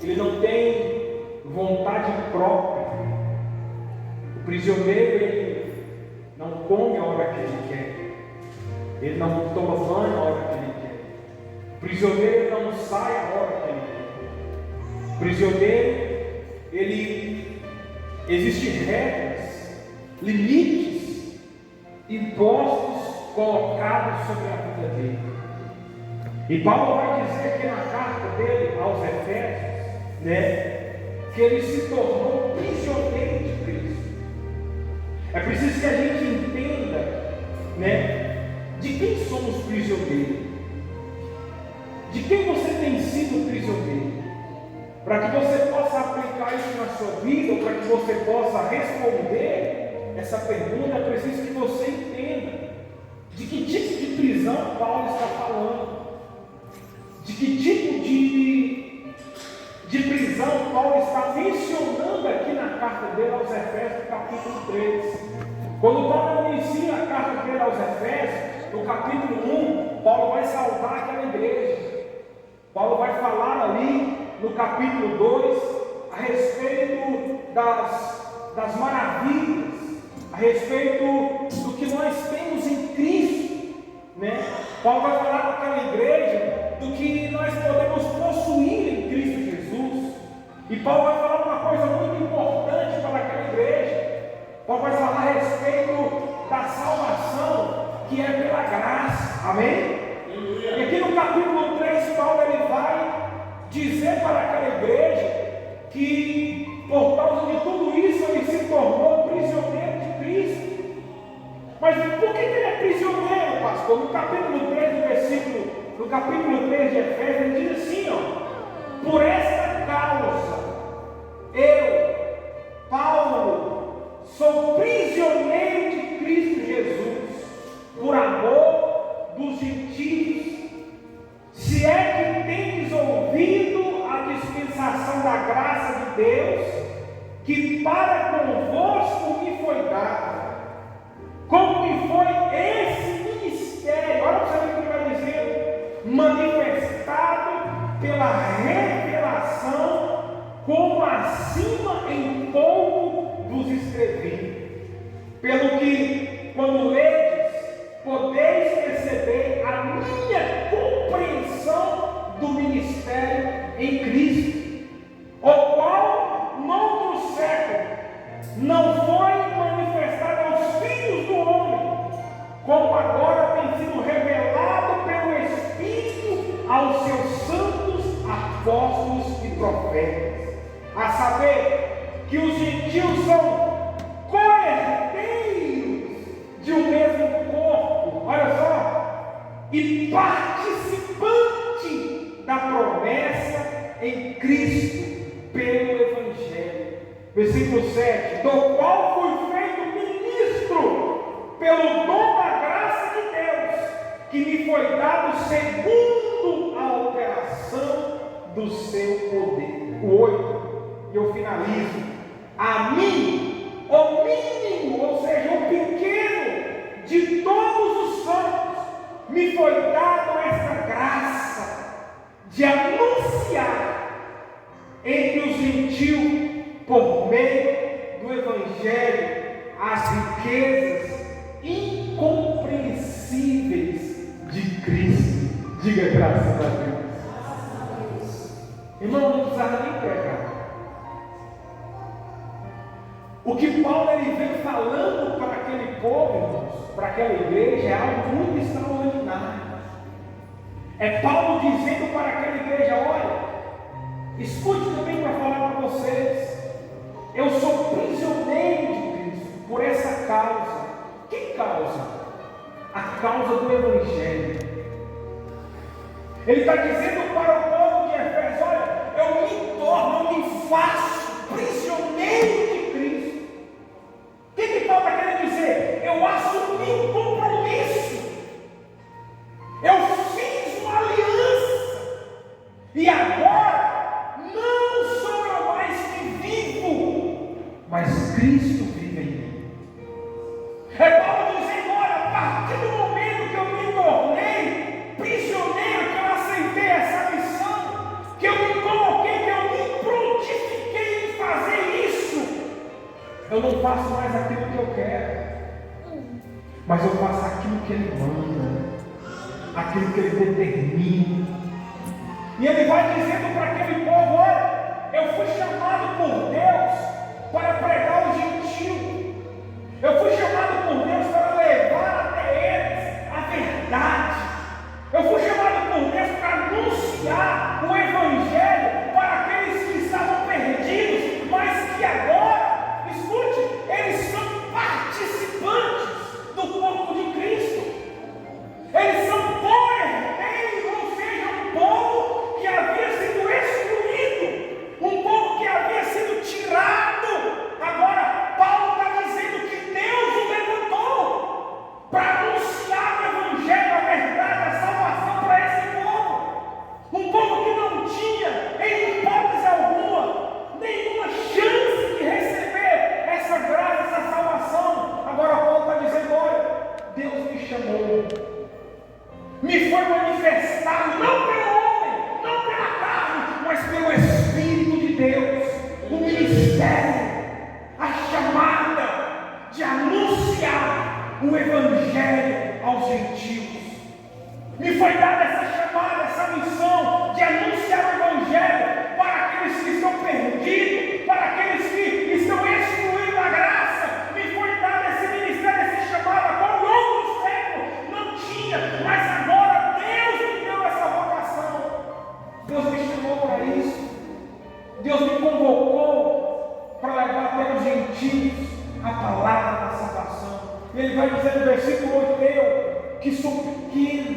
Ele não tem vontade própria. O prisioneiro, ele não come a hora que ele quer. Ele não toma banho a hora que ele quer. O prisioneiro não sai a hora que ele quer. O prisioneiro, existem regras, limites impostos, colocados sobre a vida dele. E Paulo vai dizer aqui na carta dele aos Efésios, que ele se tornou prisioneiro de Cristo. É preciso que a gente entenda, de quem somos prisioneiros, de quem você tem sido prisioneiro, para que você possa aplicar isso na sua vida, ou para que você possa responder essa pergunta. É preciso que você entenda de que tipo de prisão Paulo está falando, de que tipo de prisão Paulo está mencionando aqui na carta dele aos Efésios, capítulo 3. Quando Paulo inicia a carta dele aos Efésios, no capítulo 1, Paulo vai saudar aquela igreja. Paulo vai falar ali no capítulo 2 a respeito das maravilhas, a respeito do que nós temos em Cristo, Paulo vai falar para aquela igreja do que nós podemos possuir em Cristo Jesus. E Paulo vai falar uma coisa muito importante para aquela igreja. Paulo vai falar a respeito da salvação, que é pela graça. Amém? E aqui no capítulo 3, Paulo ele vai dizer para aquela igreja que por causa de tudo isso ele se tornou prisioneiro de Cristo. Mas por que ele é prisioneiro, pastor? No capítulo 3 de Efésios, ele diz assim, por esta causa, eu, Paulo, sou prisioneiro de Cristo Jesus, por amor dos gentios, se é que tendes ouvido a dispensação da graça de Deus, que para convosco me foi dada, como me foi esse ministério, olha para você ver o que ele vai dizer, manifestado pela revelação, como acima em pouco vos escrevi, pelo que, quando ledes, podeis perceber a minha compreensão do ministério em Cristo, o qual, noutro século, não foi manifestado aos filhos do homem, como agora tem sido revelado pelo Espírito aos seus santos apóstolos e profetas, a saber que os gentios são coerdeiros de um mesmo corpo, olha só, e participante da promessa em Cristo pelo Evangelho. Versículo 7, do qual fui feito ministro pelo dom da graça de Deus, que me foi dado segundo a operação do seu poder. O 8, e eu finalizo, a mim, o mínimo, ou seja, o pequeno de todos os santos, me foi dado esta graça de anunciar entre os gentios, por meio do Evangelho, as riquezas incompreensíveis de Cristo. Diga graças a Deus. Irmão, não precisava nem pregar. O que Paulo ele vem falando para aquele povo, irmãos, para aquela igreja, é algo muito extraordinário. É Paulo dizendo para aquela igreja: olha, escute também para falar para vocês. Eu sou prisioneiro de Cristo por essa causa. Que causa? A causa do Evangelho. Ele está dizendo para o povo de Efésios: olha, eu me faço prisioneiro de Cristo. O que Paulo está querendo dizer? Eu assumi um compromisso. Eu fiz uma aliança. E agora não sou eu mais que vivo, mas Cristo vive em mim. É Paulo dizendo: olha, a partir do momento que eu me tornei prisioneiro, que eu aceitei essa missão, que eu me coloquei, que eu me prontifiquei em fazer isso, eu não faço mais aquilo que eu quero, mas eu faço aquilo que Ele manda, aquilo que Ele determina. E Ele vai dizendo para aquele povo: olha, eu fui chamado por Deus para pregar o gentil, eu fui chamado por Deus para levar até eles a verdade, eu fui chamado por Deus para anunciar o Evangelho para aqueles que estavam perdidos, mas que agora, escute, eles são participantes do corpo de Cristo. Eles são co-herdeiros, ou seja, um povo que havia sido excluído, um povo que havia sido tirado. Agora Paulo está dizendo que Deus o levantou para anunciar o Evangelho, a verdade, a salvação para esse povo. Um povo que não tinha, em hipótese alguma, nenhuma chance de receber essa graça, essa salvação. Agora Paulo está dizendo: olha, Deus me chamou, me foi manifestado, não pelo homem, não pela carne, mas pelo Espírito de Deus, o ministério, a chamada de anunciar o Evangelho aos gentios. Me foi dada essa chamada, essa missão de anunciar o Evangelho para aqueles que estão perdidos, para aqueles que estão excluídos da graça. Me foi dado esse ministério, esse chamado, como outro século não tinha, mas agora Deus me deu essa vocação. Deus me chamou para isso. Deus me convocou para levar até os gentios a palavra da salvação. E Ele vai dizer no versículo 8: eu, que sou pequeno,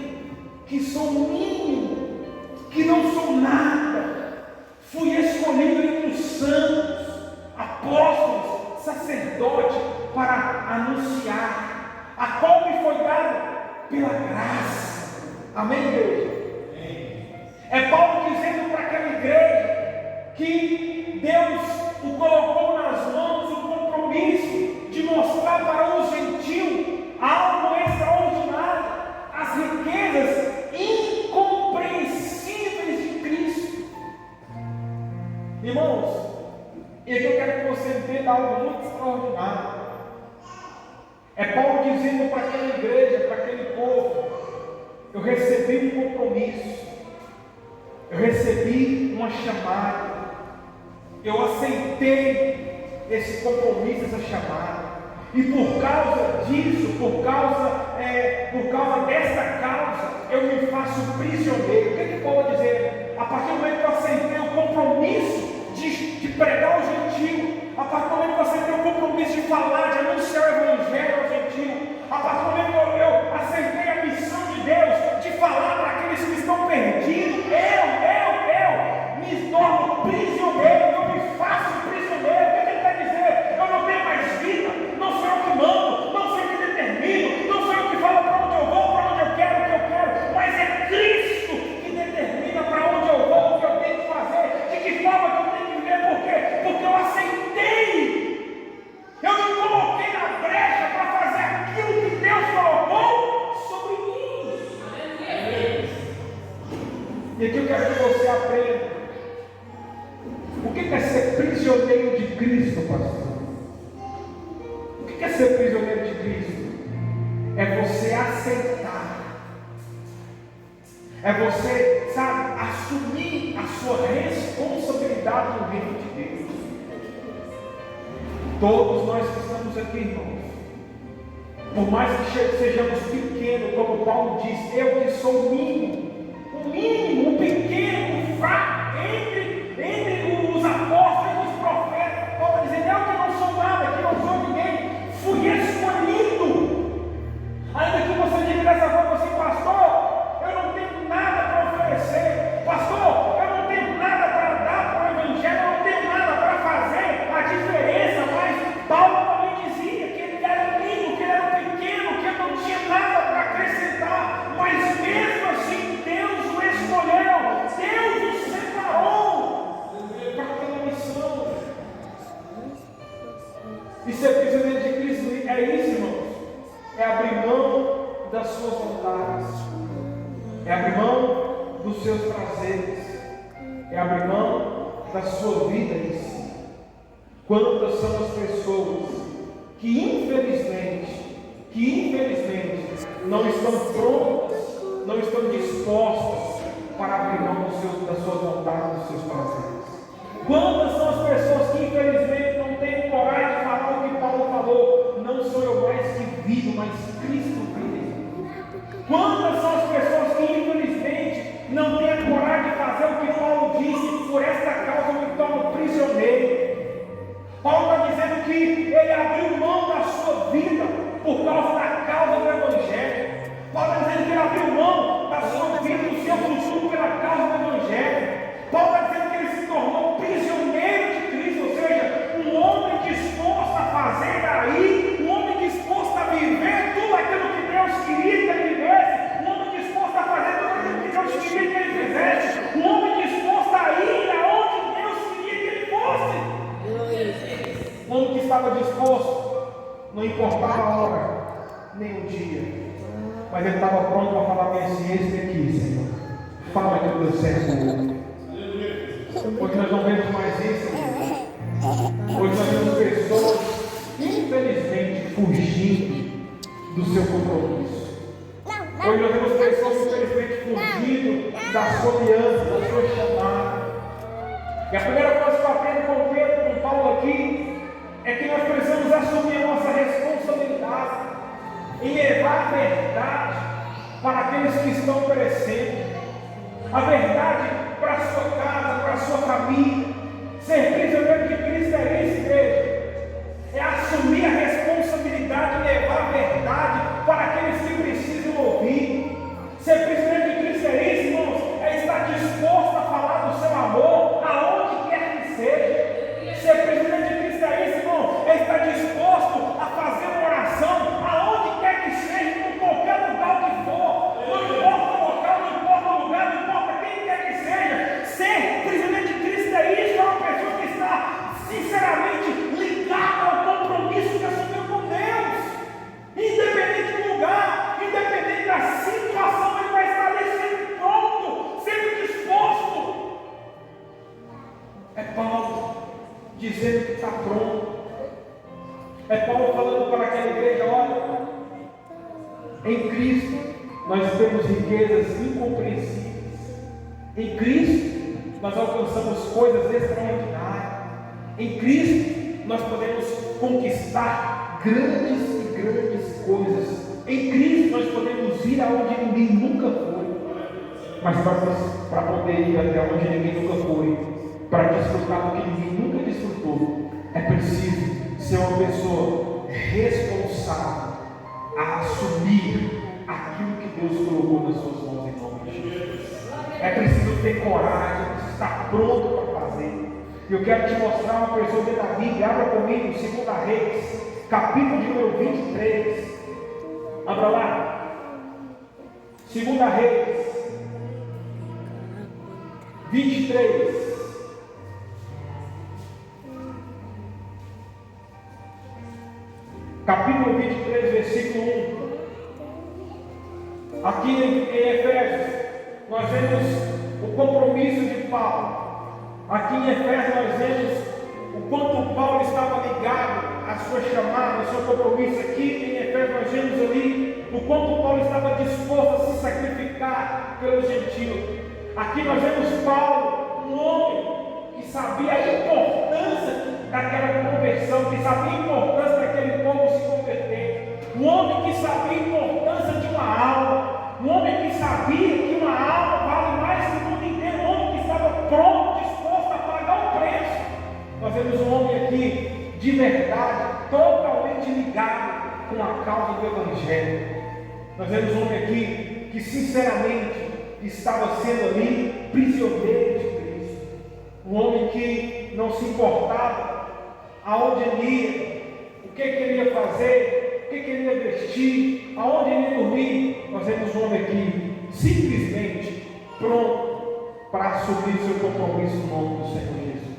que sou mínimo, que não sou nada, fui escolhido entre os santos, apóstolos, sacerdote, para anunciar, a qual me foi dado pela graça. Amém, igreja? É Paulo dizendo para aquela igreja que Deus o colocou nas mãos o compromisso de mostrar para os gentios algo extraordinário, as riquezas incompreensíveis de Cristo. Irmãos, e aqui eu quero que você entenda algo muito extraordinário. É Paulo dizendo para aquela igreja, para aquele povo: eu recebi um compromisso, eu recebi uma chamada, eu aceitei esse compromisso, essa chamada, e por causa disso, por causa dessa causa, eu me faço prisioneiro. O que Paulo vai dizer? A partir do momento que eu aceitei o compromisso de pregar o gentio, a partir do momento que eu aceitei o compromisso de falar, de anunciar o Evangelho ao gentio, a partir do momento que eu aceitei a missão de Deus de falar para aqueles que estão perdidos, eu me torno prisioneiro, eu me faço prisioneiro. O que Ele quer dizer? Eu não tenho mais vida, não sou eu que mando, não sou eu que determino, não sou eu que falo para onde eu vou, para onde eu quero, o que eu quero, mas é Cristo que determina para onde eu vou, o que eu tenho que fazer, de que forma que eu tenho que viver. Por quê? Porque eu aceitei, eu me coloquei na brecha para fazer aquilo que Deus colocou sobre mim. E aqui eu quero que você aprenda. O que é ser prisioneiro de Cristo, pastor? O que é ser prisioneiro de Cristo? É você aceitar, é você, sabe, assumir a sua responsabilidade no reino de Deus. Todos nós que estamos aqui, irmãos, por mais que sejamos pequenos, como Paulo diz: eu que sou mínimo, o pequeno, o fraco, entre os apóstolos e os profetas. Paulo está dizendo: eu que não sou nada, que não sou ninguém, fui escolhido. Ainda que você diga dessa forma assim: pastor, eu não tenho nada para oferecer, pastor, eu não tenho nada para dar para o Evangelho, eu não tenho nada para fazer a diferença. Mas Paulo também dizia que ele era mínimo, que ele era pequeno, que ele não tinha nada para acrescentar, mas mesmo assim Deus o escolheu, Deus o separou. Quantas são as pessoas que infelizmente não estão prontas, não estão dispostas para abrir mão das suas vontades, dos seus prazeres. Quantas são as pessoas que infelizmente não têm coragem de falar o que Paulo falou? Não sou eu mais que vivo, mas Cristo vive. Quantas são as pessoas que infelizmente não têm a coragem de fazer o que Paulo disse? Por esta causa eu me torno prisioneiro. Paulo está dizendo que ele abriu mão da sua vida por causa da causa do Evangelho. Paulo está dizendo que ele abriu mão da sua vida, do seu futuro pela causa do Evangelho. Paulo está dizendo que ele se tornou prisioneiro de Cristo, ou seja, um homem disposto a fazer daí, um homem disposto a viver tudo aquilo que Deus queria que ele vivesse, um homem disposto a fazer tudo aquilo que Deus queria que ele fizesse, um homem disposto a ir aonde Deus queria que ele fosse. Um homem que estava disposto, não importava a hora, nem o dia, mas ele estava pronto para falar bem assim: eis-me aqui, Senhor, fala que o teu servo. Hoje nós não vemos mais isso. Hoje nós vemos pessoas, infelizmente, fugindo do seu compromisso. Hoje nós vemos pessoas, infelizmente, fugindo da sua aliança, da sua chamada. E a primeira coisa que eu aprendo com Pedro, com Paulo aqui, é que nós precisamos assumir a nossa responsabilidade em levar a verdade para aqueles que estão perecendo, a verdade para a sua casa, para a sua família. Ser prisioneiro de Cristo é isso, igreja. É assumir a responsabilidade de levar a verdade para aqueles que precisam ouvir. Ser prisioneiro de Cristo é isso, irmãos. É estar disposto a falar do seu amor aonde quer que seja. Ser prisioneiro de Cristo é isso, irmão. É estar disposto a fazer uma oração aonde quer que seja, em qualquer lugar que for. Não importa o local, não importa o lugar, não importa quem quer que seja. Ser prisioneiro de Cristo é isso. É uma pessoa que está sinceramente ligada ao compromisso que assumiu com Deus. Independente do lugar, independente da situação, ele vai estar ali sempre pronto, sempre disposto. É Paulo dizendo que está pronto. É Paulo falando para aquela igreja: olha, em Cristo nós temos riquezas incompreensíveis. Em Cristo nós alcançamos coisas extraordinárias. Em Cristo nós podemos conquistar grandes e grandes coisas. Em Cristo nós podemos ir aonde ninguém nunca foi. Mas para poder ir até onde ninguém nunca foi, para desfrutar do que ninguém nunca desfrutou, é preciso ser uma pessoa responsável a assumir aquilo que Deus colocou nas suas mãos, em nome de Jesus. É preciso ter coragem, é preciso estar pronto para fazer. Eu quero te mostrar uma pessoa de Davi. Abra comigo 2 Reis, capítulo de número 23. Abra lá. 2 Reis 23. Capítulo 23, versículo 1. Aqui em Efésios, nós vemos o compromisso de Paulo. Aqui em Efésios, nós vemos o quanto Paulo estava ligado à sua chamada, ao seu compromisso. Aqui em Efésios, nós vemos ali o quanto Paulo estava disposto a se sacrificar pelos gentios. Aqui nós vemos Paulo, um homem que sabia a importância daquela conversão, que sabia a importância daquele povo se converter, um homem que sabia a importância de uma alma, um homem que sabia que uma alma vale mais que o mundo inteiro, um homem que estava pronto, disposto a pagar o preço. Nós vemos um homem aqui de verdade, totalmente ligado com a causa do Evangelho. Nós vemos um homem aqui que sinceramente estava sendo ali prisioneiro de Cristo, um homem que não se importava aonde ele ia, o que ele ia fazer, o que ele ia vestir, aonde ele ia dormir. Nós vemos um homem aqui simplesmente pronto para assumir seu compromisso no nome do Senhor Jesus.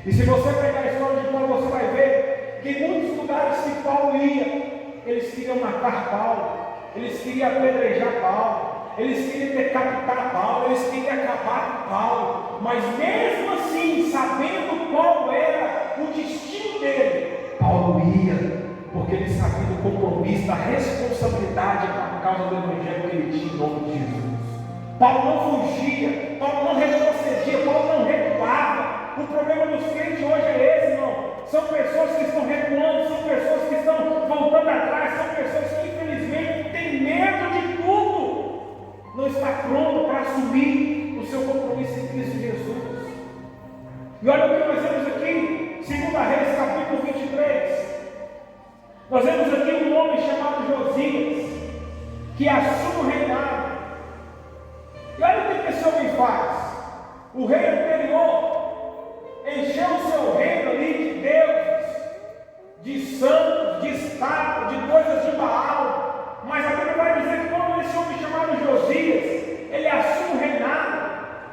E se você pegar a história de Paulo, você vai ver que em muitos lugares que Paulo ia, eles queriam matar Paulo, eles queriam apedrejar Paulo, eles queriam decapitar Paulo, eles queriam acabar com Paulo, mas mesmo assim, sabendo qual era o destino limite dele, Paulo ia, porque ele sabia do compromisso, da responsabilidade por causa do evangelho que ele tinha em nome de Jesus. Paulo não fugia, Paulo não retrocedia, Paulo não recuava. O problema dos crentes hoje é esse, irmão. São pessoas que estão recuando, são pessoas que estão voltando atrás, são pessoas que infelizmente têm medo de tudo, não está pronto para assumir o seu compromisso em Cristo Jesus. E olha o que nós vemos aqui, 2 Reis, capítulo 23. Nós vemos aqui um homem chamado Josias, que assume o reinado. E olha o que esse homem faz. O rei anterior encheu o seu reino ali de deuses, de santos, de estátuas, de coisas de Baal. Mas a Bíblia vai dizer que quando esse homem chamado Josias, ele assume o reinado,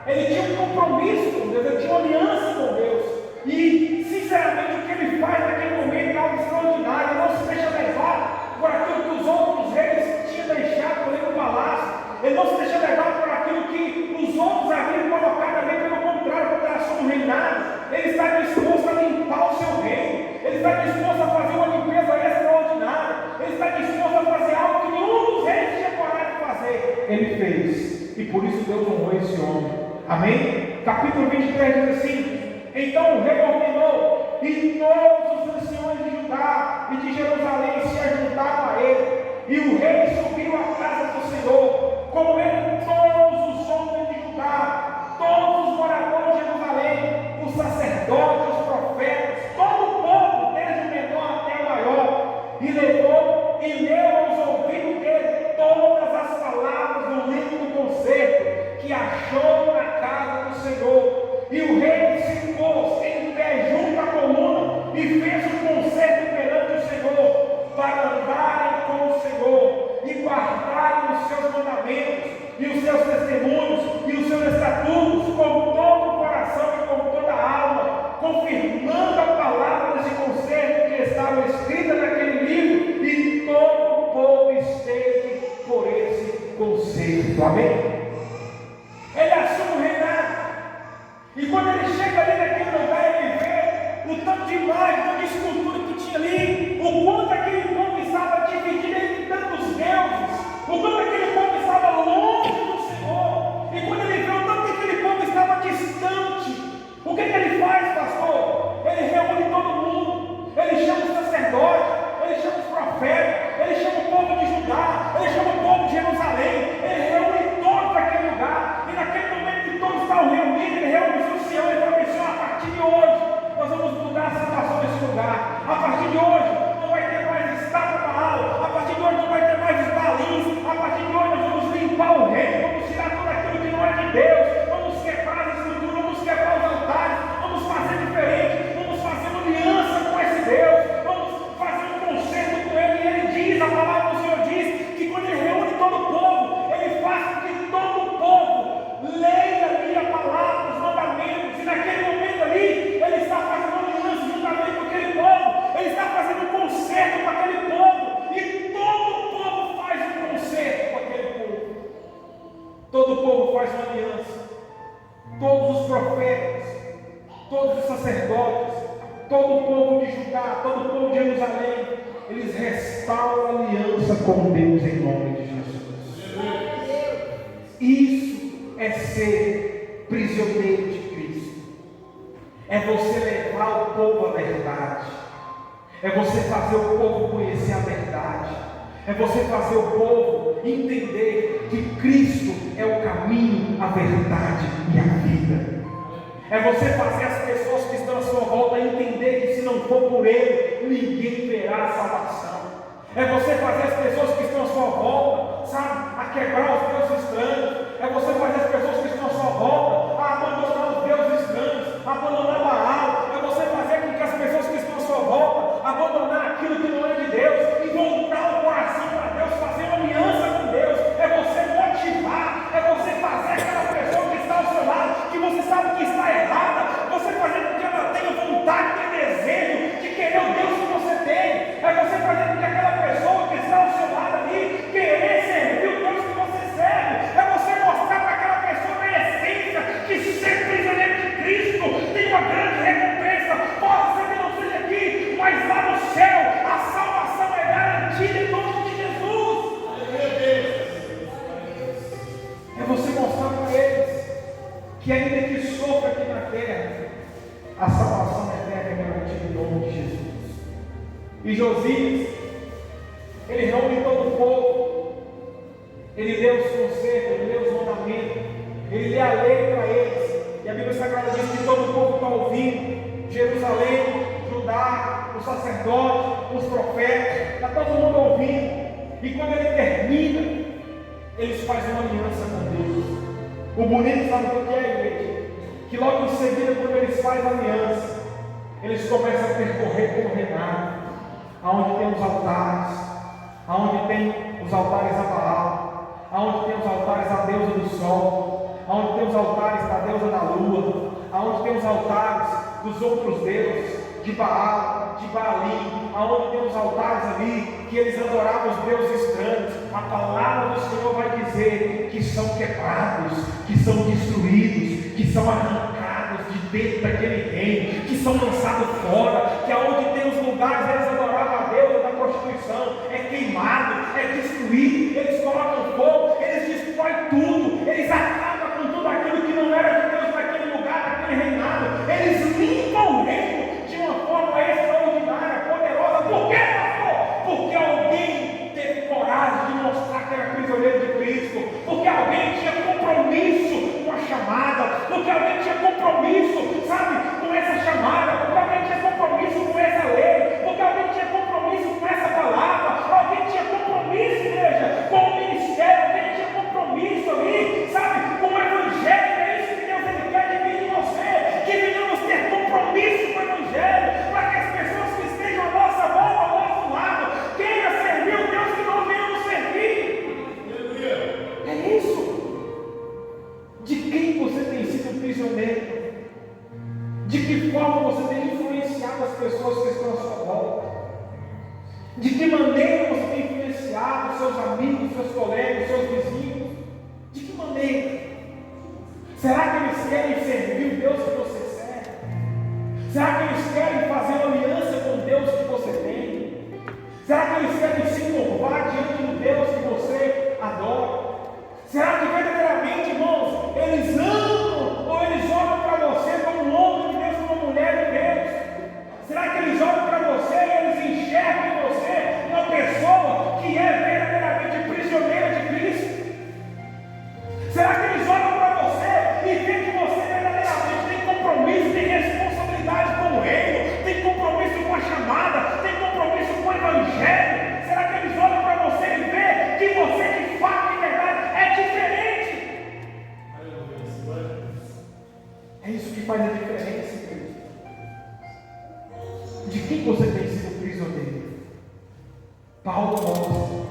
ele tinha um compromisso com Deus, ele tinha uma aliança com Deus. E, sinceramente, o que ele faz naquele momento é algo extraordinário. Ele não se deixa levar por aquilo que os outros reis tinham deixado ali no palácio. Ele não se deixa levar por aquilo que os outros haviam colocado ali. Pelo contrário, quando ele assume o reinado, ele está disposto a limpar o seu reino. Ele está disposto a fazer uma limpeza extraordinária. Ele está disposto a fazer algo que nenhum dos reis tinha coragem de fazer. Ele fez. E por isso Deus honrou esse homem. Amém? Capítulo 23 diz assim: então o rei ordenou, e todos os anciões de Judá e de Jerusalém se ajuntaram a ele. E o rei subiu à casa do Senhor, com ele todos os homens de Judá, todos os moradores de Jerusalém, os sacerdotes, os profetas, todo o povo, desde o menor até o maior, e levou e leu aos ouvidos dele todas as palavras do livro do concerto que achou na casa do Senhor. E o rei se pôs em pé junto à coluna e fez um concerto perante o Senhor, para andarem com o Senhor e guardarem os seus mandamentos e os seus testemunhos e os seus estatutos com todo o coração e com toda a alma, confirmando a palavra desse concerto que estava escrita naquele livro, e todo o povo esteve por esse concerto. Amém? Ele assume o reinado. E quando ele chega ali naquele lugar, ele vê o tanto de imagem, o tanto de escultura que tinha ali, o quanto aquele povo estava dividido entre tantos deuses, o quanto aquele povo estava longe do Senhor. E quando ele vê o tanto que aquele povo estava distante, o que ele faz, pastor? Ele reúne todo mundo, ele chama os sacerdotes, ele chama os profetas, ele chama o povo de Judá, ele chama o povo de Jerusalém, ele reúne todos aquele lugar. E naquele momento que todos estavam reunidos, ele reúne o Senhor e fala assim: a partir de hoje nós vamos mudar a situação desse lugar. A partir de hoje não vai ter mais estátua Baal, a partir de hoje não vai ter mais os balins, a partir de hoje nós vamos limpar o reino, vamos tirar tudo aquilo que não é de Deus, vamos quebrar as estruturas, vamos quebrar os altares, vamos fazer diferente, vamos fazer uma aliança com esse Deus, vamos fazer um concerto com ele. E ele diz, a palavra do Senhor diz, que quando ele reúne todo o povo, ele faz com que todo o povo leia ali a palavra, os mandamentos, e naquele momento ali, ele está fazendo uma aliança juntamente com aquele povo, ele está fazendo um concerto com aquele povo, e todo o povo faz um concerto com aquele povo, todo o povo faz uma aliança, todos os profetas, todos os sacerdotes, todo o povo de Judá, todo o povo de Jerusalém, eles restauram a aliança com Deus em nome de Jesus. Isso é ser prisioneiro de Cristo, é você levar o povo à verdade, é você fazer o povo conhecer a verdade, é você fazer o povo entender que Cristo é o caminho, a verdade e a vida. É você fazer as pessoas que estão à sua volta entender que se não for por Ele, ninguém verá a salvação. É você fazer as pessoas que estão à sua volta, sabe, a quebrar os deuses estranhos. É você fazer as pessoas que estão à sua volta a abandonar os deuses estranhos, a abandonar Baal. É você fazer com que as pessoas que estão à sua volta abandonar aquilo que não é de Deus e voltar o coração para Deus, fazer uma aliança com Deus. É você motivar, é você fazer aquela pessoa que está ao seu lado, que você sabe que está errada, você fazer com que ela tenha vontade, tenha desejo de querer o Deus que você tem. É você fazer com que aquela pessoa que está ao seu lado ali querer servir o Deus que você serve. É você mostrar para aquela pessoa a essência E Josias, ele reúne todo o povo, ele deu os conselhos, ele deu os mandamentos, ele deu a lei para eles, e a Bíblia Sagrada diz que todo o povo está ouvindo, Jerusalém, Judá, os sacerdotes, os profetas, está todo mundo ouvindo, e quando ele termina, eles fazem uma aliança com Deus. O bonito, sabe o que é, igreja? Que logo em seguida, quando eles fazem aliança, eles começam a percorrer pelo Renato, aonde tem os altares, aonde tem os altares a Baal, aonde tem os altares à deusa do sol, aonde tem os altares da deusa da lua, aonde tem os altares dos outros deuses, de Baal, de Baalim, aonde tem os altares ali, que eles adoravam os deuses estranhos. A palavra do Senhor vai dizer que são quebrados, que são destruídos, que são arrancados de dentro daquele reino, que são lançados fora, que aonde tem os lugares eles adoravam a Deus da prostituição, é queimado, é destruído, eles colocam fogo, eles destroem tudo, eles acabam com tudo aquilo que não era de Deus naquele lugar, naquele reinado, eles limpam o reino de uma forma extraordinária, poderosa. Por quê, pastor? Porque alguém teve coragem de mostrar que era prisioneiro de Cristo, porque alguém tinha compromisso com a chamada, porque alguém tinha compromisso, sabe, com essa chamada, porque alguém tinha compromisso com essa lei, porque alguém tinha compromisso com essa palavra, alguém tinha compromisso, igreja, com o ministério, alguém tinha compromisso ali, sabe, com o evangelho. É isso que Deus ele quer de mim e de você, que venhamos ter compromisso com o evangelho, para que as pessoas que estejam à nossa volta, ao nosso lado, queiram servir o Deus que nós venhamos servir. É isso. De quem você tem sido prisioneiro? De que forma você tem influenciado as pessoas que estão à sua volta? De que maneira você tem influenciado seus amigos, seus colegas, seus vizinhos? De que maneira? Será que eles querem servir o Deus que você serve? Será que eles querem fazer uma aliança com o Deus que você tem? Será que eles querem se curvar diante do Deus que você adora? Será que verdadeiramente, irmãos, eles amam ou eles olham para você como um homem de Deus, como uma mulher de Deus? Será que eles olham para você e eles enxergam em você uma pessoa que é verdadeiramente prisioneira de Cristo? Será que eles olham para você e veem que você verdadeiramente tem compromisso, tem responsabilidade com o reino, tem compromisso com a chamada, tem compromisso com o evangelho? Será que eles olham para você e veem que você de fato, de verdade, é diferente? É isso que faz a diferença, igreja. De quem você tem sido prisioneiro? Paulo mostra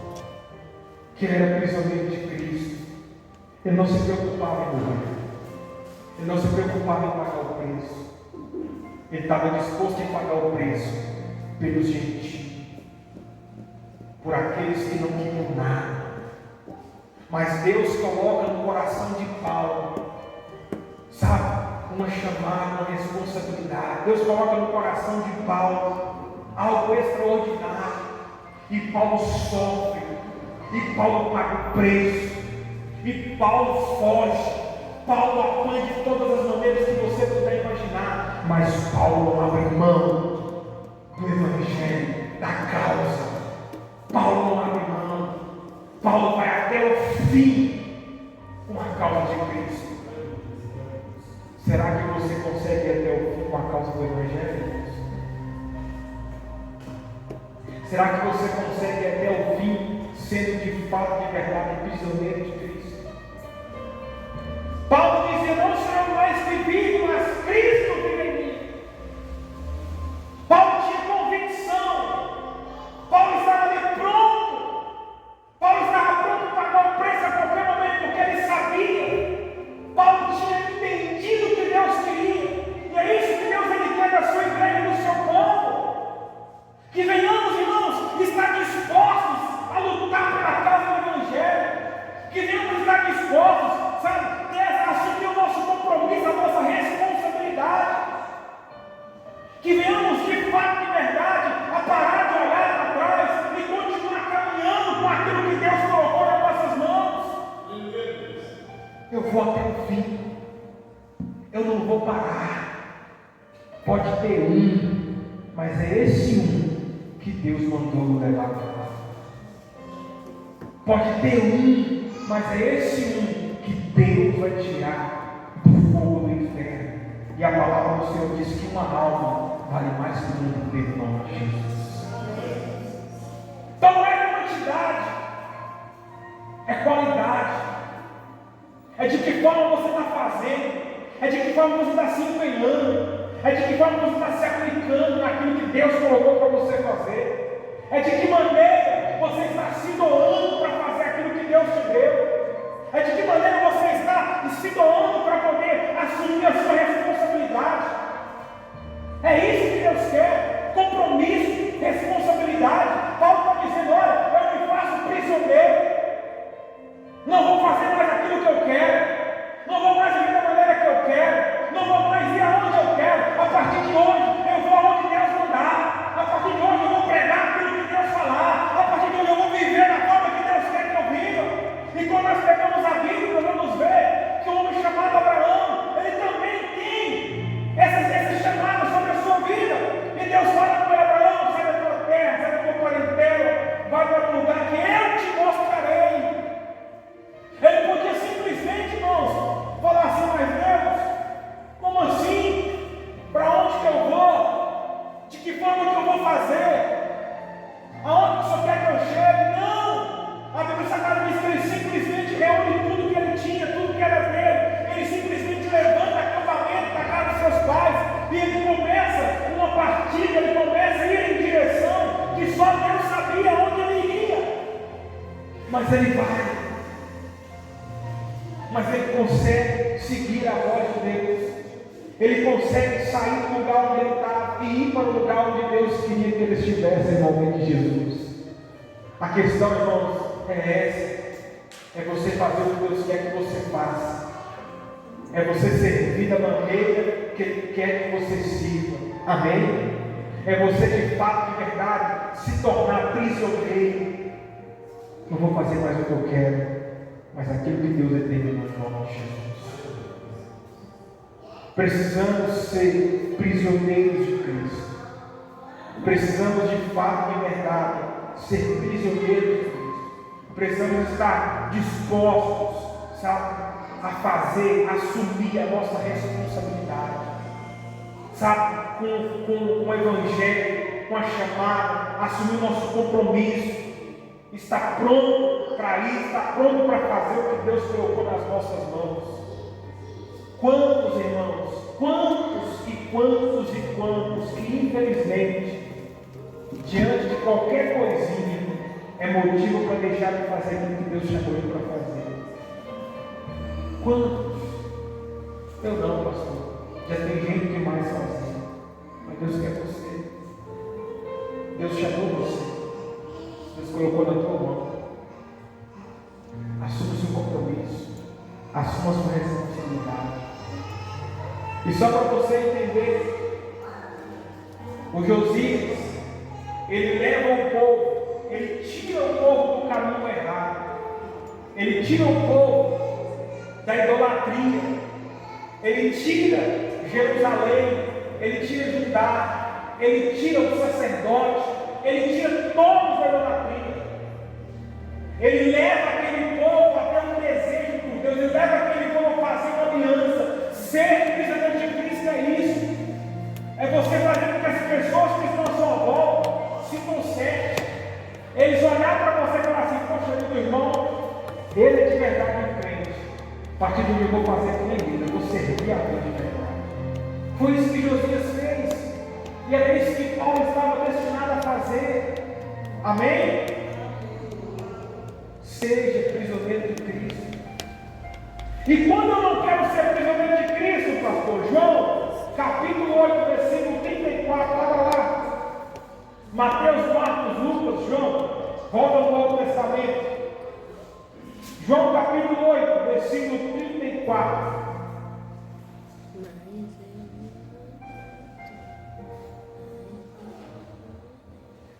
que ele era prisioneiro de Cristo. Ele não se preocupava em morrer. Ele não se preocupava em pagar o preço. Ele estava disposto em pagar o preço pelos gentios, por aqueles que não tinham nada. Mas Deus coloca no coração de Paulo, sabe, uma chamada, uma responsabilidade. Deus coloca no coração de Paulo algo extraordinário. E Paulo sofre. E Paulo paga o preço. E Paulo foge. Paulo apanha de todas as maneiras que você puder imaginar. Mas Paulo não abre mão do evangelho, da causa. Paulo não abre mão. Paulo vai até o fim com a causa de Cristo. Será que você consegue ir até o fim com a causa do evangelho? Será que você consegue ir até o fim sendo de fato, de verdade, prisioneiro de Cristo? Paulo dizia: não sou mais que vivo, mas Cristo vive em mim. Paulo tinha convicção. Paulo estava ali pronto. Paulo estava pronto para pagar o preço a qualquer momento, porque ele sabia. Paulo tinha entendido o que Deus queria. E é isso que Deus ele quer da sua igreja, do seu povo. Que venhamos, irmãos, estar dispostos a lutar pela causa do evangelho. Que venhamos estar dispostos, sabe, a assumir o nosso compromisso, a nossa responsabilidade. Que venhamos de fato, de verdade, a parar de olhar para trás e continuar caminhando com aquilo que Deus colocou nas nossas mãos. Eu vou até o fim. Eu não vou parar. Pode ter um, mas é esse um que Deus mandou levar para lá. Pode ter um, mas é esse um que Deus vai tirar do fogo do inferno. E a palavra do Senhor diz que uma alma vale mais que o mundo inteiro, em nome de Jesus. Então não é quantidade, é qualidade. É de que forma você está fazendo, é de que forma você está se empenhando, é de que forma você está se aplicando naquilo que Deus colocou para você fazer, é de que maneira você está se doando para fazer aquilo que Deus te deu, é de que maneira você está se doando para poder assumir a sua responsabilidade. É isso que Deus quer: compromisso, responsabilidade. Paulo está dizendo: olha, eu me faço prisioneiro, não vou fazer mais aquilo que eu quero, não vou mais viver da maneira que eu quero, não vou mais ir aonde eu quero. A partir de hoje eu vou aonde Deus mandar, a partir de hoje eu vou pregar aquilo que Deus falar, a partir de hoje eu vou viver da forma que Deus quer que eu viva. E quando nós pegamos a Bíblia, nós vamos ver que um homem chamado Abraão, ele também tem esse chamado sobre a sua vida. E Deus fala para Abraão: sai da tua terra, sai da tua parentela, vai para um lugar que eu te mostrarei. Ele podia simplesmente, irmãos, falar assim: mas Deus, como assim? Para onde que eu vou? De que forma que eu vou fazer? Aonde o Senhor quer que eu chegue? Não! A Bíblia Sagrada diz que ele simplesmente reúne tudo que ele tinha, tudo que era dele. Ele simplesmente levanta acampamento da casa dos seus pais e ele começa uma partida, ele começa a ir em direção que só Deus sabia onde ele iria. Mas ele vai. Mas ele consegue seguir a voz de Deus. Ele consegue sair do lugar onde ele estava e ir para o lugar onde Deus queria que ele estivesse, em nome de Jesus. A questão, irmãos, é essa: é você fazer o que Deus quer que você faça, é você servir da maneira que Ele quer que você sirva. Amém? É você de fato, de verdade, se tornar prisioneiro. Não vou fazer mais o que eu quero, mas aquilo que Deus determinou, em nome de Jesus. Precisamos ser prisioneiros de Cristo. Precisamos de fato, de verdade, ser prisioneiros de Cristo. Precisamos estar dispostos, sabe, a fazer, a assumir a nossa responsabilidade, sabe, com o Evangelho, com a chamada, assumir o nosso compromisso, estar pronto para ir, estar pronto para fazer o que Deus colocou nas nossas mãos. Quantos, irmãos, quantos que infelizmente, diante de qualquer coisinha, é motivo para deixar de fazer aquilo que Deus chamou ele para fazer? Quantos? Eu não, pastor. Já tem gente demais sozinha. Mas Deus quer você. Deus chamou você. Deus colocou na tua mão. Assuma o seu compromisso. Assuma a sua responsabilidade. E só para você entender, o Josias, ele leva o povo, ele tira o povo do caminho errado, ele tira o povo da idolatria, ele tira Jerusalém, ele tira Judá, ele tira o sacerdote, ele tira todos da idolatria, ele leva aquele povo até um desejo por Deus, ele leva aquele povo a fazer uma aliança. Ser prisioneiro de Cristo é isso, é você fazer com que as pessoas que estão à sua volta se consertem, eles olharem para você e falar assim: poxa, meu irmão, ele é de verdade um crente, a partir de hoje eu vou fazer com ele, eu vou servir a Deus de verdade. Foi isso que Josias fez, e era isso que Paulo estava destinado a fazer. Amém? Seja prisioneiro de Cristo. E quando eu não quero ser prisioneiro de Cristo, pastor? João, capítulo 8, versículo 34, olha lá. Mateus, Marcos, Lucas, João, volta no Novo Testamento. João, capítulo 8, versículo 34.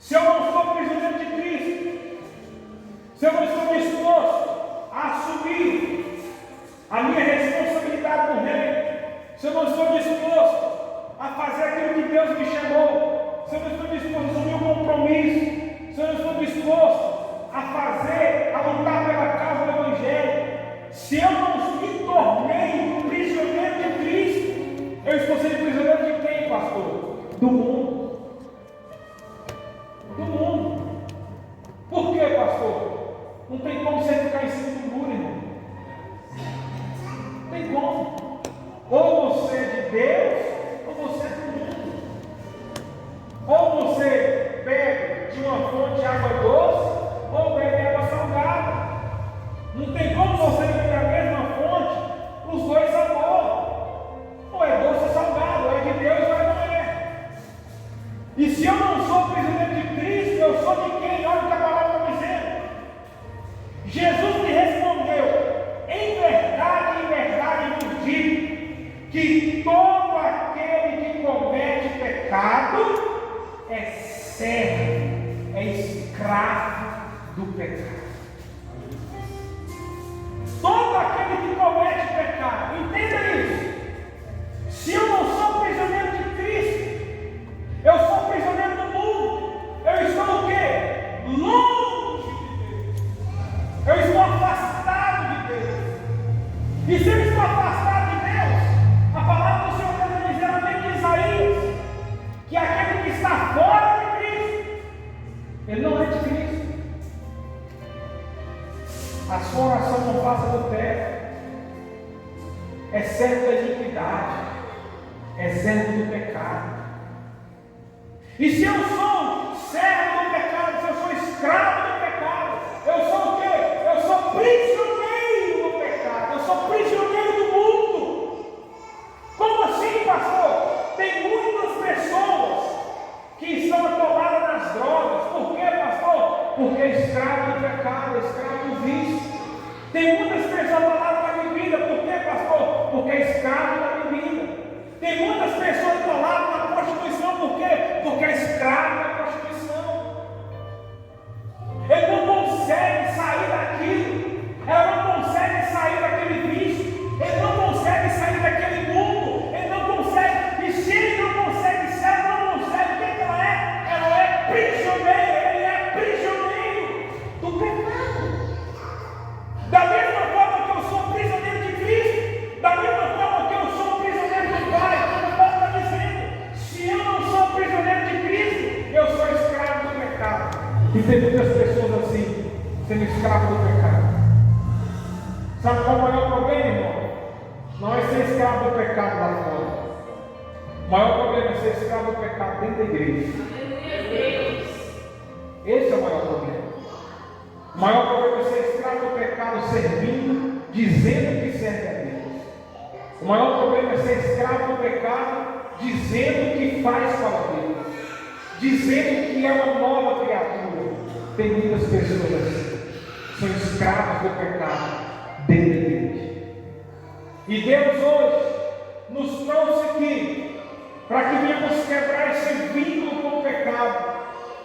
Se eu não sou prisioneiro de Cristo, se eu não estou disposto a assumir a minha responsabilidade por Ele, se eu não estou disposto a fazer aquilo que Deus me chamou, se eu não estou disposto a assumir o compromisso a lutar pela causa do Evangelho, se eu não me tornei prisioneiro de Cristo, eu estou sendo prisioneiro de quem, pastor? Do mundo. Do mundo. Por quê, pastor? Não tem como você ficar em cima do muro, irmão. Não tem como. Ou você é de Deus, ou você é do mundo. Ou você bebe de uma fonte de água doce, ou bebe água salgada. Não tem como você beber a mesma fonte, os dois sabores. Ou é doce ou salgado, ou é de Deus ou não é. E se eu não sou prisioneiro de Cristo, eu sou de quem? Olha o que a palavra está dizendo. Jesus me respondeu: em verdade vos digo, que todo aquele que comete pecado é servo, é escravo do pecado. Todo aquele que comete pecado, entenda isso. Se eu não sou prisioneiro de Cristo, eu sou prisioneiro do mundo. Eu estou o quê? Longe de Deus. Eu estou afastado de Deus. E se eu estou afastado de Deus, a palavra do Senhor está dizendo também de Isaías, que aquele que está fora de Cristo, ele não é de Cristo. A sua oração não passa do teto. É servo da iniquidade, é servo do pecado. E se eu sou servo do pecado, se eu sou escravo do pecado, eu sou o quê? Eu sou prisioneiro do pecado, eu sou prisioneiro do mundo. Como assim, pastor? Tem muitas pessoas que estão atoladas nas drogas. Por quê, pastor? Porque é escravo do pecado, é escravo do vício. Tem muitas pessoas atoladas na bebida. Por quê, pastor? Porque é escravo da bebida. Tem muitas pessoas atoladas na prostituição. Por quê? Porque é escravo da prostituição. Ele não consegue sair daquilo. Ela não consegue sair daquele vício. Ele não consegue sair daquele mundo. Ele não consegue. E se ele não consegue, se ela não consegue, o que ela é? Ela é prisioneira. Ele é prisioneiro do pecado. Da mesma forma que eu sou prisioneiro de Cristo, da mesma forma que eu sou prisioneiro do Pai, como Paulo está dizendo, se eu não sou prisioneiro de Cristo, eu sou escravo do pecado. E tem muitas pessoas assim, sendo escravo do pecado. Sabe qual é o maior problema, irmão? Não é ser escravo do pecado lá fora. O maior problema é ser escravo do pecado dentro da igreja. Esse é o maior problema. O maior problema é ser escravo do pecado servindo, dizendo que serve a Deus. O maior problema é ser escravo do pecado, dizendo que faz para Deus, dizendo que é uma nova criatura. Tem muitas pessoas assim, são escravos do pecado dentro da igreja. E Deus hoje nos trouxe aqui para que venhamos quebrar esse vínculo com o pecado,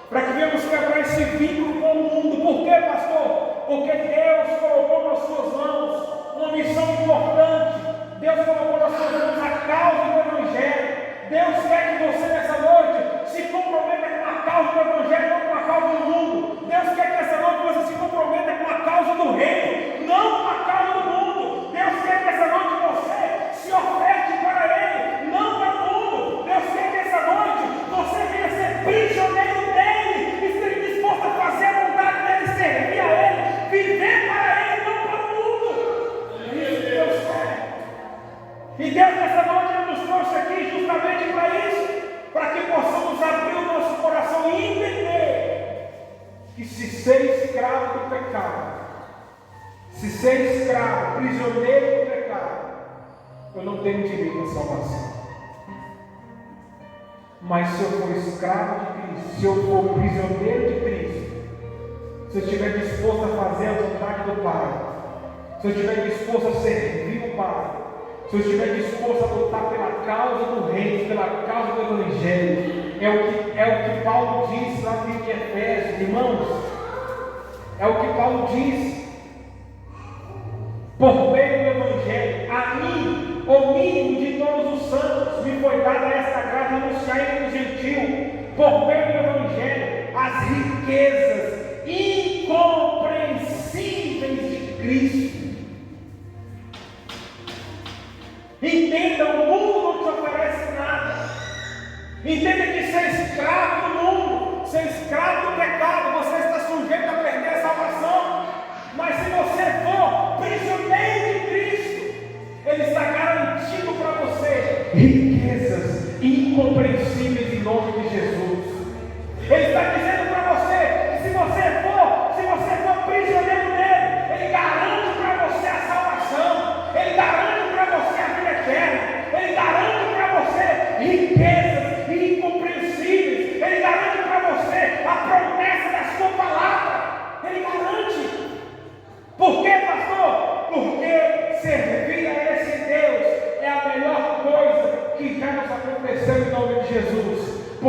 para que venhamos quebrar esse vínculo com o mundo. Por quê, pastor? Porque Deus colocou nas suas mãos uma missão importante. Deus colocou nas suas mãos a causa do Evangelho. Deus quer que você nessa noite se comprometa com a causa do Evangelho, não com a causa do mundo. Deus quer que essa noite você se comprometa com a causa do reino, não com a causa do mundo. Deus quer que essa noite você se oferte para Ele, não para o mundo. Deus quer que essa noite você venha ser prisioneiro dEle, esteja disposto a fazer a vontade dEle, servir a Ele, viver para Ele, não para o mundo. É isso que Deus quer. E Deus nessa noite Ele nos trouxe aqui justamente para isso, para que possamos abrir o nosso coração e entender que se ser escravo do pecado, se ser escravo, prisioneiro do pecado, eu não tenho direito à salvação. Mas se eu for escravo de Cristo, se eu for prisioneiro de Cristo, se eu estiver disposto a fazer a vontade do Pai, se eu estiver disposto a servir o Pai, se eu estiver disposto a lutar pela causa do reino, pela causa do Evangelho, é o que Paulo diz lá no livro de Efésios, irmãos, é o que Paulo diz. Por meio do Evangelho, a mim, o mínimo de todos os santos, me foi dada esta graça de anunciar entre os gentios, por meio do Evangelho, as riquezas incomparáveis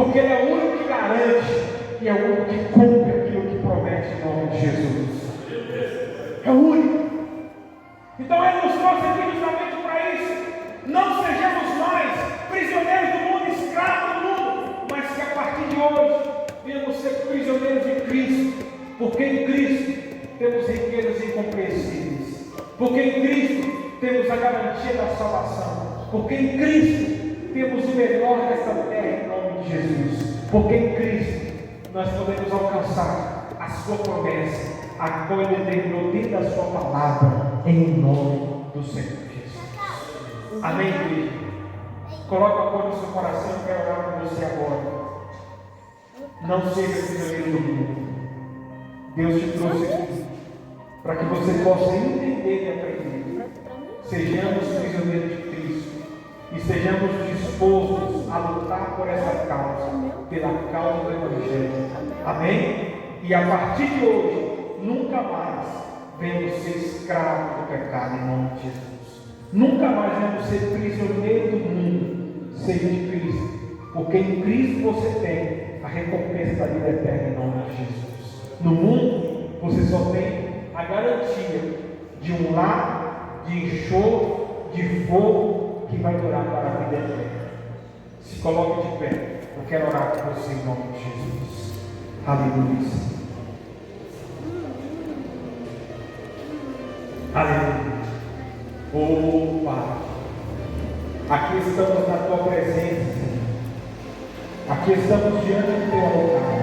porque Ele é o único que garante e é o único que cumpre aquilo que promete em nome de Jesus. É o único. Então Ele nos trouxe aqui justamente para isso. Não sejamos mais prisioneiros do mundo, escravos do mundo, mas que a partir de hoje venhamos ser prisioneiros de Cristo, porque em Cristo temos riquezas incompreensíveis, porque em Cristo temos a garantia da salvação, porque em Cristo temos o melhor desta terra em nome de Jesus, porque em Cristo nós podemos alcançar a sua promessa, a qual Ele determinou dentro da sua palavra, em nome do Senhor Jesus. Amém, igreja? Coloque a mão no seu coração, eu quero orar por você agora. Não seja prisioneiro do mundo. Deus te trouxe aqui para que você possa entender e aprender. Sejamos prisioneiros de Cristo e sejamos dispostos a lutar por essa causa, pela causa do Evangelho. Amém? E a partir de hoje, nunca mais venhamos ser escravos do pecado em nome de Jesus. Nunca mais vamos ser prisioneiros do mundo, seja de Cristo, porque em Cristo você tem a recompensa da vida eterna em nome de Jesus. No mundo, você só tem a garantia de um lar, de enxofre, de fogo que vai durar para a vida eterna. Se coloque de pé, eu quero orar por você em nome de Jesus. Aleluia. Aleluia. Oh Pai, aqui estamos na Tua presença, aqui estamos diante do Teu altar.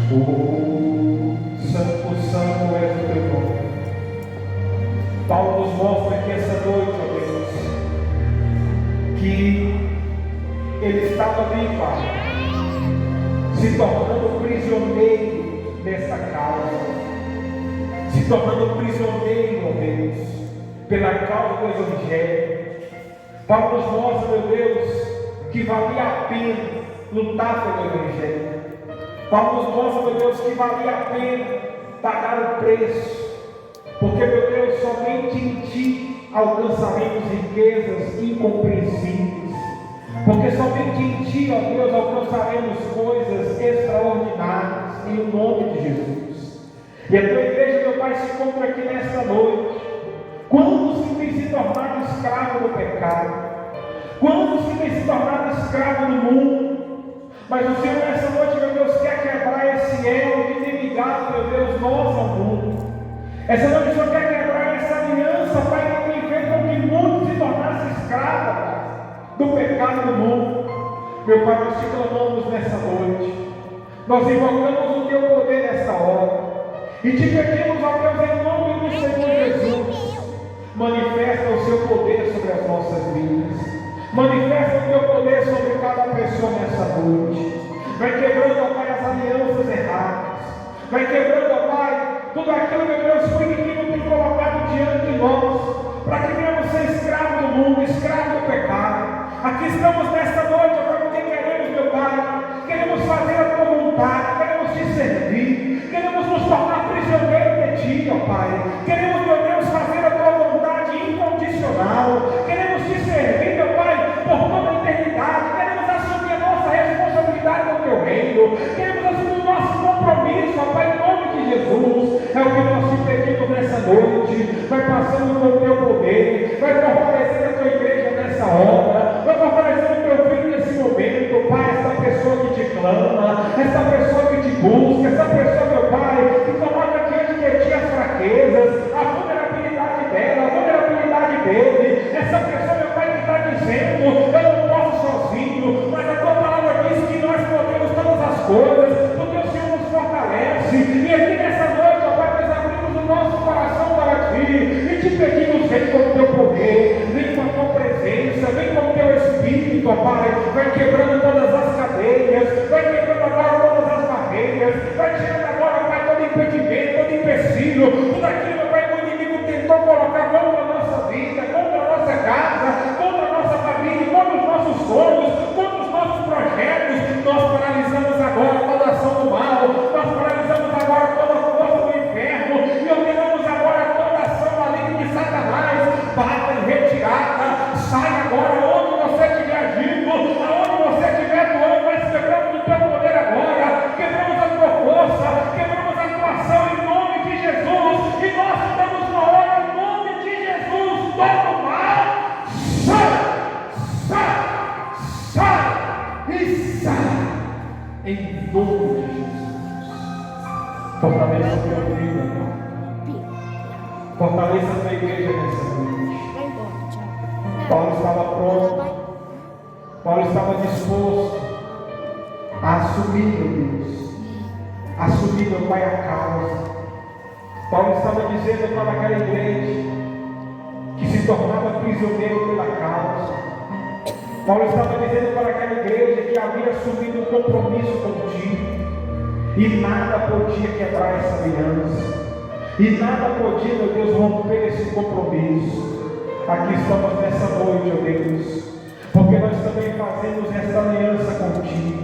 Oh, Santo és o Teu nome. Paulo nos mostra aqui essa noite, ó Deus, que ele estava ali, Pai, se tornando prisioneiro dessa causa, se tornando prisioneiro, ó Deus, pela causa do Evangelho. Paulo nos mostra, meu Deus, que valia a pena lutar pelo Evangelho. Paulo nos mostra, meu Deus, que valia a pena pagar o preço, porque, meu Deus, somente em Ti alcançaremos riquezas incompreensíveis, porque somente em Ti, ó Deus, alcançaremos coisas extraordinárias em nome de Jesus. E a Tua igreja, meu Pai, se encontra aqui nesta noite. Quantos que têm se tornado escravo do pecado? Quantos que têm se tornado escravo do mundo? Mas o Senhor nessa noite, meu Deus, quer quebrar esse elo que tem ligado, meu Deus, nós ao mundo. Essa noite o Senhor quer quebrar essa aliança, Pai, que tem feito com que muitos se tornassem escravos do pecado do mundo. Meu Pai, nós te clamamos nessa noite. Nós invocamos o Teu poder nessa hora. E te pedimos, ó Deus, em nome do Senhor Jesus, manifesta o Seu poder sobre as nossas vidas. Manifesta o Teu poder sobre cada pessoa nessa noite. Vai quebrando, ó Pai, as alianças erradas. Vai quebrando, ó Pai, tudo aquilo, meu Deus, que o inimigo tem colocado diante de nós, para que venhamos ser escravos do mundo, escravos do pecado. Aqui estamos nesta noite, ó Pai, porque queremos, meu Pai, queremos fazer a Tua vontade, queremos Te servir, queremos nos tornar prisioneiros de Ti, ó Pai. Queremos, meu Deus, fazer a Tua vontade incondicional. Queremos Te servir, meu Pai, por toda a eternidade. Queremos assumir a nossa responsabilidade no Teu reino. Queremos assumir o nosso compromisso, ó Pai, em nome de Jesus. É o que nós Te pedimos nessa noite. Vai passando com o Teu poder, vai fortalecendo a Tua igreja nessa obra, vai fortalecendo o Teu filho nesse momento, Pai. Essa pessoa que Te clama, essa pessoa que Te busca, essa pessoa, meu Pai, que coloca diante de Ti as fraquezas, a vulnerabilidade dela, a vulnerabilidade dele. Essa pessoa, meu Pai, que está dizendo: eu não posso sozinho, mas a Tua palavra diz que nós podemos todas as coisas, porque o Senhor nos fortalece. E aqui nessa noite, ó Pai, nós abrimos o nosso coração para Ti e Te pedimos: vem com o Teu poder, vem com a Tua presença, vem com o Teu Espírito, ó Pai. Vai quebrando todas as cadeias, vai quebrando agora todas as barreiras, vai tirando agora, Pai, todo impedimento, todo empecilho, tudo aquilo, Pai, que o inimigo tentou colocar contra a nossa vida, contra a nossa casa, contra a nossa família, contra os nossos sonhos, contra os nossos projetos. Nós paralisamos agora toda a ação do mal, nós paralisamos agora toda a força do inferno e ordenamos agora toda a ação maligna de Satanás. Bata em retirada, sai agora onde você estiver agindo, aonde você estiver atuando. a tua vida, Pai. Fortaleça a tua igreja nessa noite. Paulo estava pronto. Paulo estava disposto a assumir, meu Deus. Assumir, meu Pai, a causa. Paulo estava dizendo para aquela igreja que se tornava prisioneiro pela causa. Paulo estava dizendo para aquela igreja que havia assumido um compromisso contigo. E nada podia quebrar essa aliança. E nada podia, meu Deus, romper esse compromisso. Aqui estamos nessa noite, ó Deus, porque nós também fazemos essa aliança contigo.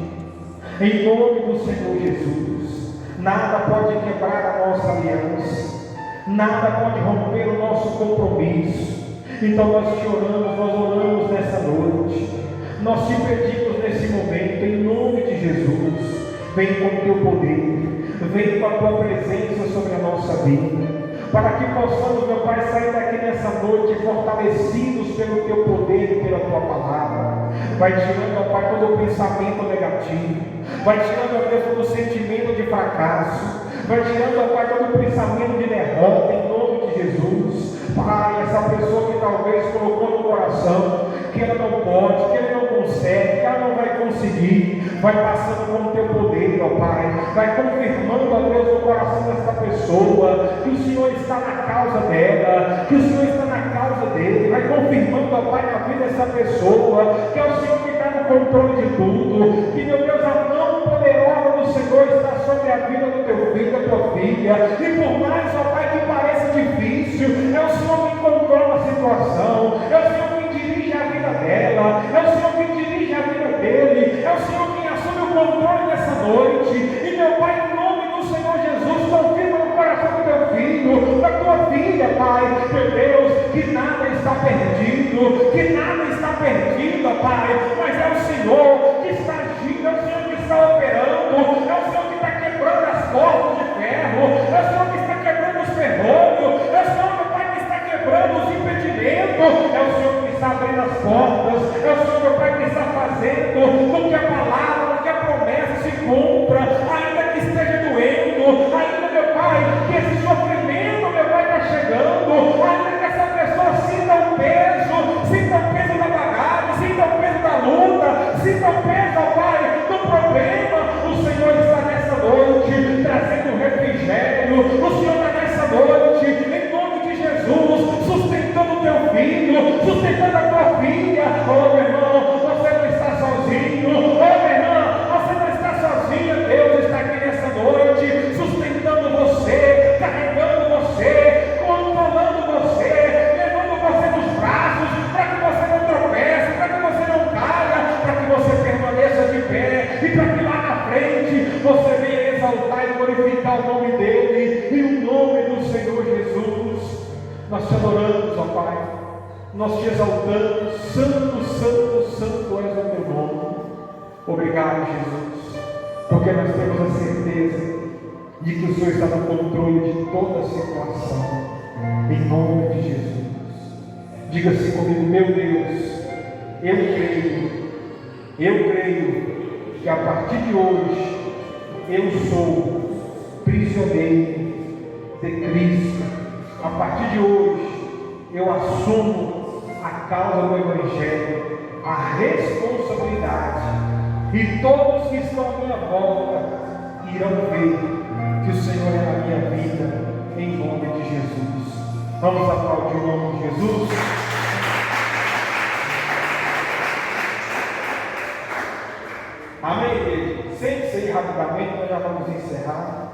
Em nome do Senhor Jesus. Nada pode quebrar a nossa aliança. Nada pode romper o nosso compromisso. Então nós te oramos, nós oramos nessa noite. Nós te pedimos nesse momento, em nome de Jesus. Vem com o teu poder, vem com a tua presença sobre a nossa vida, para que possamos, meu Pai, sair daqui nessa noite fortalecidos pelo teu poder e pela tua palavra. Vai tirando, meu Pai, todo o pensamento negativo, vai tirando, meu Deus, todo o sentimento de fracasso, vai tirando, meu Pai, todo o pensamento de derrota, em nome de Jesus. Pai, essa pessoa que talvez colocou no coração que ela não pode, que ela não consegue, que ela não vai conseguir, vai passando com o teu poder, ó Pai, vai confirmando, ó Deus, no coração dessa pessoa que o Senhor está na causa dela, que o Senhor está na causa dele, vai confirmando, ó Pai, na vida dessa pessoa que é o Senhor que está no controle de tudo, que, meu Deus, a mão poderosa do Senhor está sobre a vida do teu filho, da tua filha, e por mais, ó Pai, que pareça difícil, é o Senhor que controla a situação, é o Senhor que dirige a vida dela, é o Senhor que dirige a vida dele, é o Senhor quem assume o controle dessa noite. E meu Pai, em nome do Senhor Jesus, confirma no coração do teu filho, da tua filha, Pai, meu Deus, que nada está perdido, que nada está perdido, Pai, mas é o Senhor que está agindo, é o Senhor que está operando, é o Senhor que está quebrando as portas de ferro, é o Senhor que está quebrando os ferrolhos, é o Senhor, meu Pai, que está quebrando os impedimentos, é o Senhor que está abrindo as portas, é o Senhor, meu Pai, que está fazendo com que a palavra, com que a promessa se cumpra, ainda que esteja doendo, ainda, meu Pai, que esse sofrimento, meu Pai, está chegando, ainda que essa pessoa sinta o peso da bagagem, sinta o peso da luta, sinta o peso, ó Pai, do problema. O Senhor está nessa noite trazendo refrigério, o Senhor está nessa noite, em nome de Jesus, sustentando o teu filho, sustentando a tua filha. Oh, meu irmão, você não está sozinho. Oh, minha irmã, você não está sozinha. Deus está aqui nessa noite, sustentando você, carregando você, controlando você, levando você nos braços, para que você não tropece, para que você não caia, para que você permaneça de pé, e para que lá na frente você venha exaltar e glorificar o nome dele, e o nome do Senhor Jesus. Nós te adoramos, ó Pai, nós te exaltamos. Santo, santo, santo és o teu nome. Obrigado, Jesus, porque nós temos a certeza de que o Senhor está no controle de toda a situação, em nome de Jesus. Diga assim comigo: meu Deus, eu creio que a partir de hoje eu sou prisioneiro de Cristo. A partir de hoje eu assumo a causa do Evangelho, a responsabilidade, e todos que estão à minha volta irão ver que o Senhor é na minha vida, em nome de Jesus. Vamos aplaudir o nome de Jesus. Amém, igreja? Sente-se aí rapidamente, nós já vamos encerrar.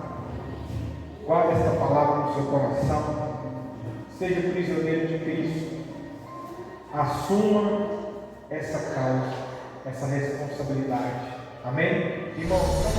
Guarde esta palavra no seu coração. Seja prisioneiro de Cristo. Assuma essa causa, essa responsabilidade. Amém? Irmãos,